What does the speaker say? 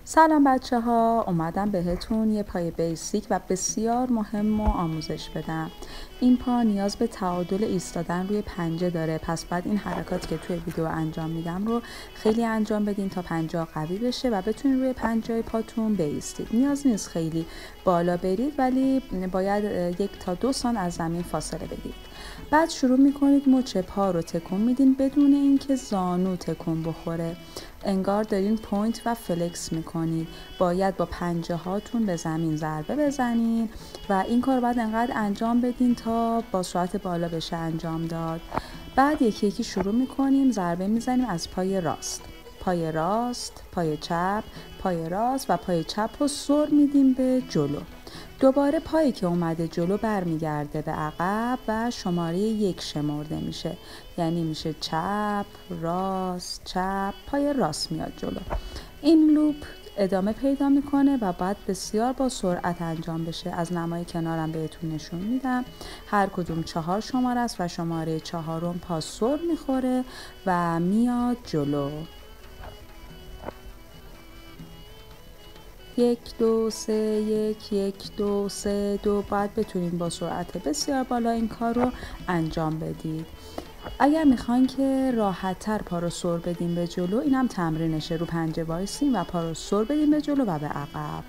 سلام بچه ها، اومدم بهتون یه پای بیسیک و بسیار مهم و آموزش بدم. این پا نیاز به تعادل ایستادن روی پنجه داره، پس بعد این حرکات که توی ویدیو انجام میدم رو خیلی انجام بدین تا پنجه قوی بشه و بتونین روی پنجه پاتون بایستید. نیاز نیست خیلی بالا برید، ولی باید 1 تا 2 سانت از زمین فاصله بگیرید. بعد شروع میکنید مچ پا رو تکون میدین بدون اینکه زانو تکون بخوره. انگار دارین پوینت و فلکس میکنید. باید با پنجه هاتون به زمین ضربه بزنین و این کار باید انقدر انجام بدین تا با سرعت بالا بشه انجام داد. بعد یکی یکی شروع میکنیم ضربه میزنیم از پای راست، پای راست، پای چپ، پای راست و پای چپ رو سر میدیم به جلو. دوباره پایی که اومده جلو برمیگرده به عقب و شماره 1 شمرده میشه. یعنی میشه چپ، راست، چپ، پای راست میاد جلو. این لوپ ادامه پیدا میکنه و بعد بسیار با سرعت انجام بشه. از نمای کنارم بهتون نشون میدم. هر کدوم 4 شماره است و شماره 4 پا سر میخوره و میاد جلو. 1 2 3 1 1 2 3 2. باید بتونین با سرعت بسیار بالا این کار رو انجام بدید. اگر میخواین که راحت تر پا رو سر بدیم به جلو، اینم تمرینشه. رو پنجه وایسین و پا رو سر بدیم به جلو و به عقب.